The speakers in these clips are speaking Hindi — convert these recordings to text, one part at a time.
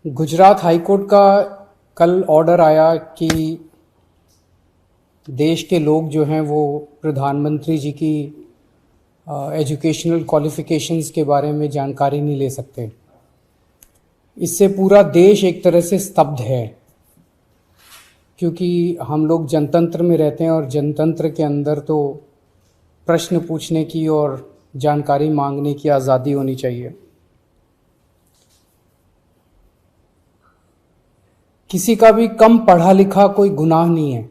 गुजरात हाईकोर्ट का कल ऑर्डर आया कि देश के लोग जो हैं वो प्रधानमंत्री जी की एजुकेशनल क्वालिफ़िकेशंस के बारे में जानकारी नहीं ले सकते। इससे पूरा देश एक तरह से स्तब्ध है, क्योंकि हम लोग जनतंत्र में रहते हैं और जनतंत्र के अंदर तो प्रश्न पूछने की और जानकारी मांगने की आज़ादी होनी चाहिए। किसी का भी कम पढ़ा लिखा कोई गुनाह नहीं है,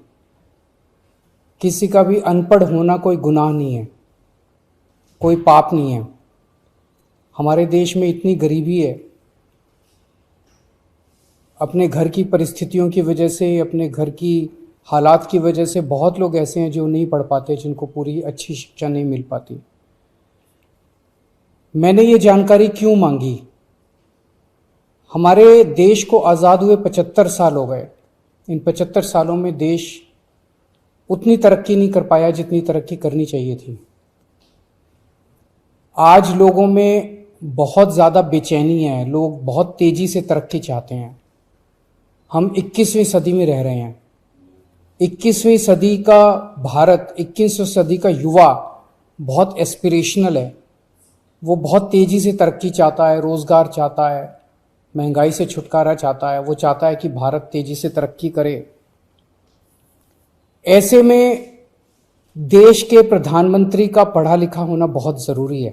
किसी का भी अनपढ़ होना कोई गुनाह नहीं है, कोई पाप नहीं है। हमारे देश में इतनी गरीबी है, अपने घर की परिस्थितियों की वजह से, अपने घर की हालात की वजह से बहुत लोग ऐसे हैं जो नहीं पढ़ पाते, जिनको पूरी अच्छी शिक्षा नहीं मिल पाती। मैंने ये जानकारी क्यों मांगी? हमारे देश को आज़ाद हुए 75 साल हो गए। इन 75 सालों में देश उतनी तरक्की नहीं कर पाया जितनी तरक्की करनी चाहिए थी। आज लोगों में बहुत ज़्यादा बेचैनी है, लोग बहुत तेज़ी से तरक्की चाहते हैं। हम 21वीं सदी में रह रहे हैं। 21वीं सदी का भारत, 21वीं सदी का युवा बहुत एस्पिरेशनल है। वो बहुत तेज़ी से तरक्की चाहता है, रोज़गार चाहता है, महंगाई से छुटकारा चाहता है। वो चाहता है कि भारत तेज़ी से तरक्की करे। ऐसे में देश के प्रधानमंत्री का पढ़ा लिखा होना बहुत ज़रूरी है।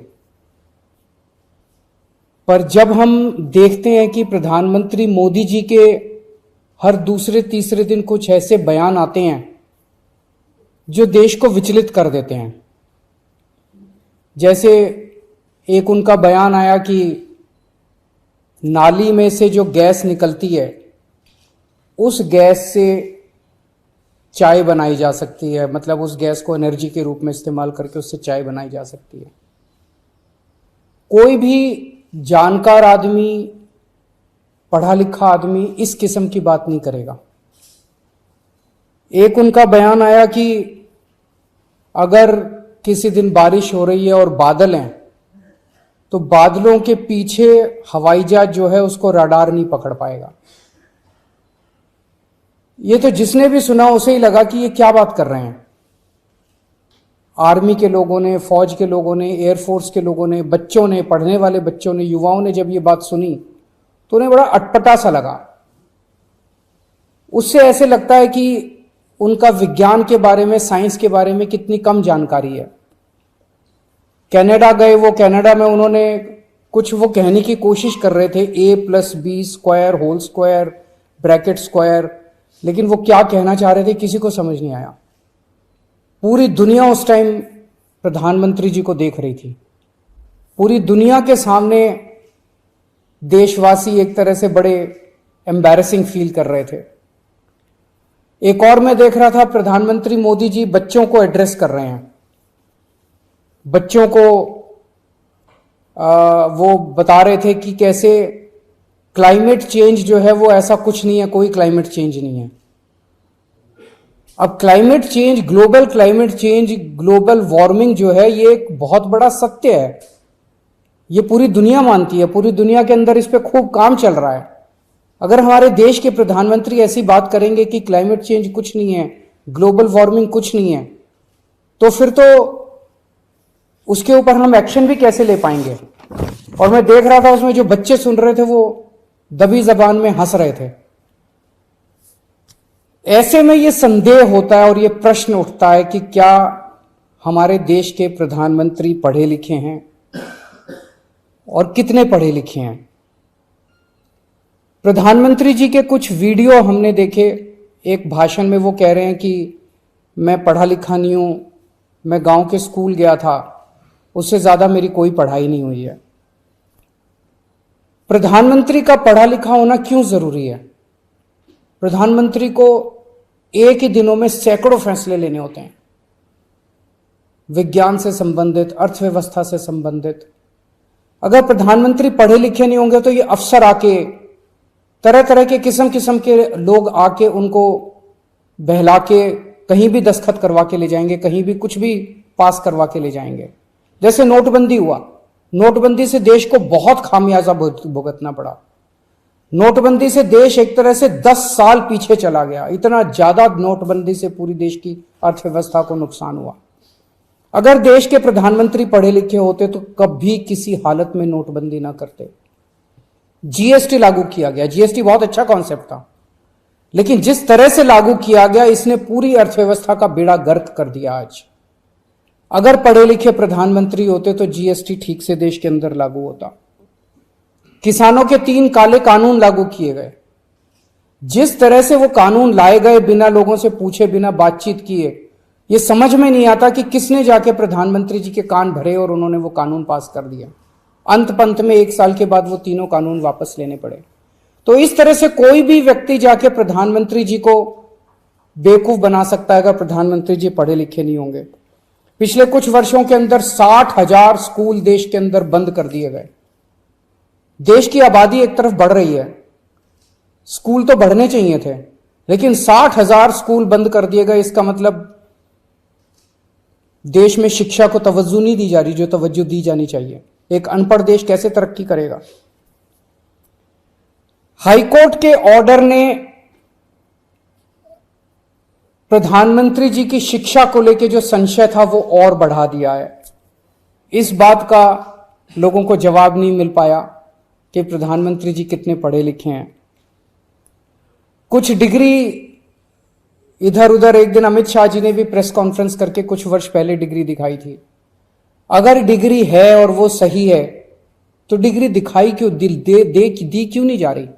पर जब हम देखते हैं कि प्रधानमंत्री मोदी जी के हर दूसरे तीसरे दिन कुछ ऐसे बयान आते हैं जो देश को विचलित कर देते हैं। जैसे एक उनका बयान आया कि नाली में से जो गैस निकलती है, उस गैस से चाय बनाई जा सकती है, मतलब उस गैस को एनर्जी के रूप में इस्तेमाल करके उससे चाय बनाई जा सकती है। कोई भी जानकार आदमी, पढ़ा लिखा आदमी इस किस्म की बात नहीं करेगा। एक उनका बयान आया कि अगर किसी दिन बारिश हो रही है और बादल हैं, तो बादलों के पीछे हवाई जहाज जो है उसको रडार नहीं पकड़ पाएगा। ये तो जिसने भी सुना उसे ही लगा कि ये क्या बात कर रहे हैं। आर्मी के लोगों ने, फौज के लोगों ने, एयरफोर्स के लोगों ने, बच्चों ने, पढ़ने वाले बच्चों ने, युवाओं ने जब ये बात सुनी तो उन्हें बड़ा अटपटा सा लगा। उससे ऐसे लगता है कि उनका विज्ञान के बारे में, साइंस के बारे में कितनी कम जानकारी है। कनाडा गए, वो कनाडा में उन्होंने कुछ वो कहने की कोशिश कर रहे थे, a+b² whole square bracket square, लेकिन वो क्या कहना चाह रहे थे किसी को समझ नहीं आया। पूरी दुनिया उस टाइम प्रधानमंत्री जी को देख रही थी। पूरी दुनिया के सामने देशवासी एक तरह से बड़े एम्बैरेसिंग फील कर रहे थे। एक और मैं देख रहा था, प्रधानमंत्री मोदी जी बच्चों को एड्रेस कर रहे हैं। बच्चों को वो बता रहे थे कि कैसे क्लाइमेट चेंज जो है वो ऐसा कुछ नहीं है, कोई क्लाइमेट चेंज नहीं है। अब climate change, global climate change, global warming जो है ये एक बहुत बड़ा सत्य है। ये पूरी दुनिया मानती है, पूरी दुनिया के अंदर इस पे खूब काम चल रहा है। अगर हमारे देश के प्रधानमंत्री ऐसी बात करेंगे कि क्लाइमेट चेंज कुछ नहीं है, ग्लोबल वार्मिंग कुछ नहीं है, तो फिर तो उसके ऊपर हम एक्शन भी कैसे ले पाएंगे। और मैं देख रहा था उसमें जो बच्चे सुन रहे थे वो दबी जबान में हंस रहे थे। ऐसे में ये संदेह होता है और ये प्रश्न उठता है कि क्या हमारे देश के प्रधानमंत्री पढ़े लिखे हैं और कितने पढ़े लिखे हैं। प्रधानमंत्री जी के कुछ वीडियो हमने देखे। एक भाषण में वो कह रहे हैं कि मैं पढ़ा लिखा नहीं हूं, मैं गांव के स्कूल गया था, उससे ज्यादा मेरी कोई पढ़ाई नहीं हुई है। प्रधानमंत्री का पढ़ा लिखा होना क्यों जरूरी है? प्रधानमंत्री को एक ही दिनों में सैकड़ों फैसले लेने होते हैं, विज्ञान से संबंधित, अर्थव्यवस्था से संबंधित। अगर प्रधानमंत्री पढ़े लिखे नहीं होंगे तो ये अफसर आके, तरह तरह के किस्म के लोग आके उनको बहला के कहीं भी दस्तखत करवा के ले जाएंगे, कहीं भी कुछ भी पास करवा के ले जाएंगे। जैसे नोटबंदी हुआ, नोटबंदी से देश को बहुत खामियाजा भुगतना पड़ा। नोटबंदी से देश एक तरह से 10 साल पीछे चला गया। इतना ज्यादा नोटबंदी से पूरी देश की अर्थव्यवस्था को नुकसान हुआ। अगर देश के प्रधानमंत्री पढ़े लिखे होते तो कभी किसी हालत में नोटबंदी ना करते। जीएसटी लागू किया गया। जीएसटी बहुत अच्छा कॉन्सेप्ट था, लेकिन जिस तरह से लागू किया गया इसने पूरी अर्थव्यवस्था का बेड़ा गर्क कर दिया। आज अगर पढ़े लिखे प्रधानमंत्री होते तो जीएसटी ठीक से देश के अंदर लागू होता। किसानों के 3 काले कानून लागू किए गए। जिस तरह से वो कानून लाए गए बिना लोगों से पूछे, बिना बातचीत किए, ये समझ में नहीं आता कि किसने जाके प्रधानमंत्री जी के कान भरे और उन्होंने वो कानून पास कर दिया। अंत पंत में 1 साल के बाद वो तीनों कानून वापस लेने पड़े। तो इस तरह से कोई भी व्यक्ति जाके प्रधानमंत्री जी को बेवकूफ बना सकता है अगर प्रधानमंत्री जी पढ़े लिखे नहीं होंगे। पिछले कुछ वर्षों के अंदर 60,000 स्कूल देश के अंदर बंद कर दिए गए। देश की आबादी एक तरफ बढ़ रही है, स्कूल तो बढ़ने चाहिए थे, लेकिन 60,000 स्कूल बंद कर दिए गए। इसका मतलब देश में शिक्षा को तवज्जो नहीं दी जा रही जो तवज्जो दी जानी चाहिए। एक अनपढ़ देश कैसे तरक्की करेगा। हाईकोर्ट के ऑर्डर ने प्रधानमंत्री जी की शिक्षा को लेकर जो संशय था वो और बढ़ा दिया है। इस बात का लोगों को जवाब नहीं मिल पाया कि प्रधानमंत्री जी कितने पढ़े लिखे हैं। कुछ डिग्री इधर उधर, एक दिन अमित शाह जी ने भी प्रेस कॉन्फ्रेंस करके कुछ वर्ष पहले डिग्री दिखाई थी। अगर डिग्री है और वो सही है तो डिग्री दिखाई क्यों, दी क्यों नहीं जा रही।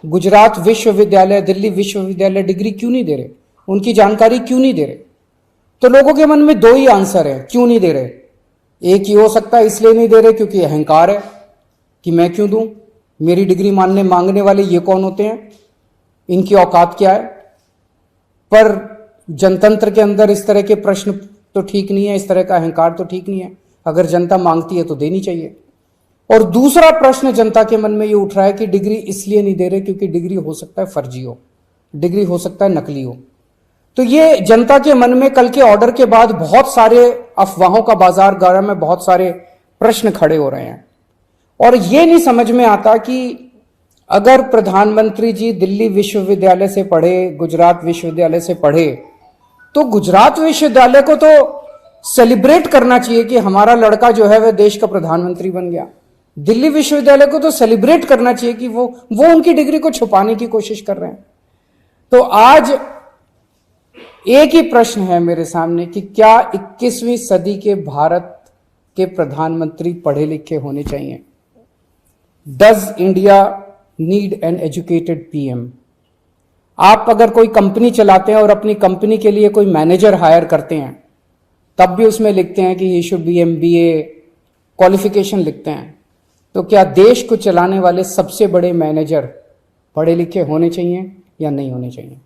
गुजरात विश्वविद्यालय, दिल्ली विश्वविद्यालय डिग्री क्यों नहीं दे रहे, उनकी जानकारी क्यों नहीं दे रहे। तो लोगों के मन में 2 ही आंसर है क्यों नहीं दे रहे। एक ही हो सकता है इसलिए नहीं दे रहे क्योंकि अहंकार है कि मैं क्यों दूं, मेरी डिग्री मांगने वाले ये कौन होते हैं, इनकी औकात क्या है। पर जनतंत्र के अंदर इस तरह के प्रश्न तो ठीक नहीं है, इस तरह का अहंकार तो ठीक नहीं है। अगर जनता मांगती है तो देनी चाहिए। और दूसरा प्रश्न जनता के मन में ये उठ रहा है कि डिग्री इसलिए नहीं दे रहे क्योंकि डिग्री हो सकता है फर्जी हो, डिग्री हो सकता है नकली हो। तो ये जनता के मन में कल के ऑर्डर के बाद बहुत सारे अफवाहों का बाजार गर्म है, बहुत सारे प्रश्न खड़े हो रहे हैं। और ये नहीं समझ में आता कि अगर प्रधानमंत्री जी दिल्ली विश्वविद्यालय से पढ़े, गुजरात विश्वविद्यालय से पढ़े, तो गुजरात विश्वविद्यालय को तो सेलिब्रेट करना चाहिए कि हमारा लड़का जो है वह देश का प्रधानमंत्री बन गया। दिल्ली विश्वविद्यालय को तो सेलिब्रेट करना चाहिए कि वो उनकी डिग्री को छुपाने की कोशिश कर रहे हैं। तो आज एक ही प्रश्न है मेरे सामने कि क्या 21वीं सदी के भारत के प्रधानमंत्री पढ़े लिखे होने चाहिए। Does India need an educated PM. आप अगर कोई कंपनी चलाते हैं और अपनी कंपनी के लिए कोई मैनेजर हायर करते हैं तब भी उसमें लिखते हैं कि he should be MBA qualification लिखते हैं। तो क्या देश को चलाने वाले सबसे बड़े मैनेजर पढ़े लिखे होने चाहिए या नहीं होने चाहिए।